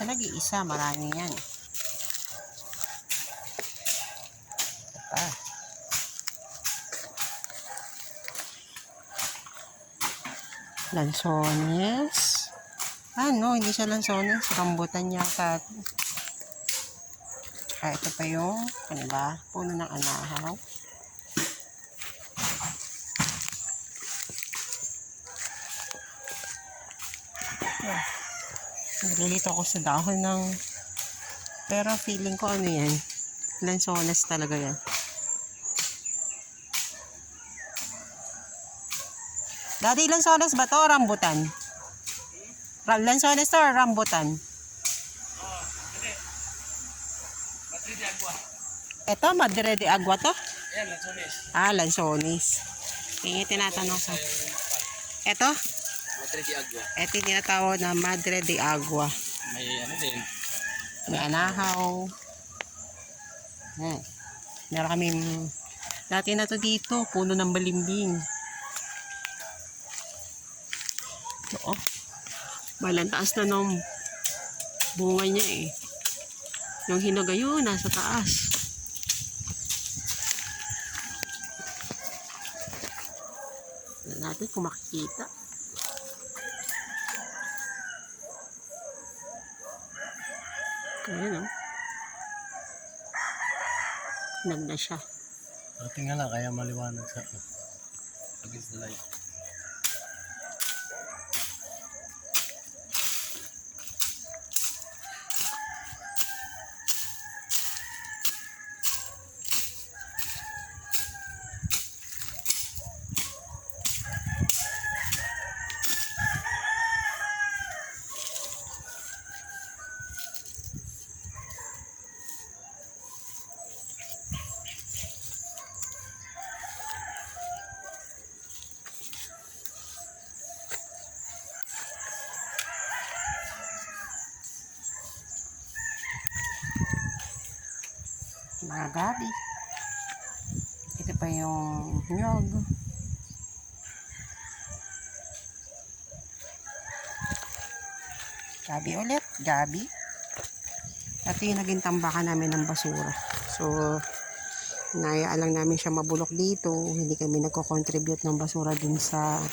siya nag-iisa, marami yan. Lansones. Ano, hindi siya lansones. Rambutan yata. Ito pa yung, ano ba? Puno ng anahaw. Naglilito ako sa dahon ng, pero feeling ko ano yan. Lansones talaga yan. Daddy, lansones ba to o rambutan? Lansones to or rambutan? Ito, Madre de Agua to? Ayan, lansones. Lansones. Yung tinatanong sa... Ito? Madre de Agua. Ito yung tinatawag na Madre de Agua. May ano din. May anahaw. Meron kaming... Dati na to dito, puno ng balimbing. Oo. Malantaas na nung bunga niya eh. Yung hinog ayun, nasa taas. Tignan natin kung makikita. Ayan o. Hinog na siya. Tingnan lang, kaya maliwanag sa against the light. Mga gabi. Ito pa yung nyog. Gabi ulit. Gabi. Ito yung naging tambakan namin ng basura. So, nayaan lang namin siya mabulok dito. Hindi kami nagko-contribute ng basura dun sa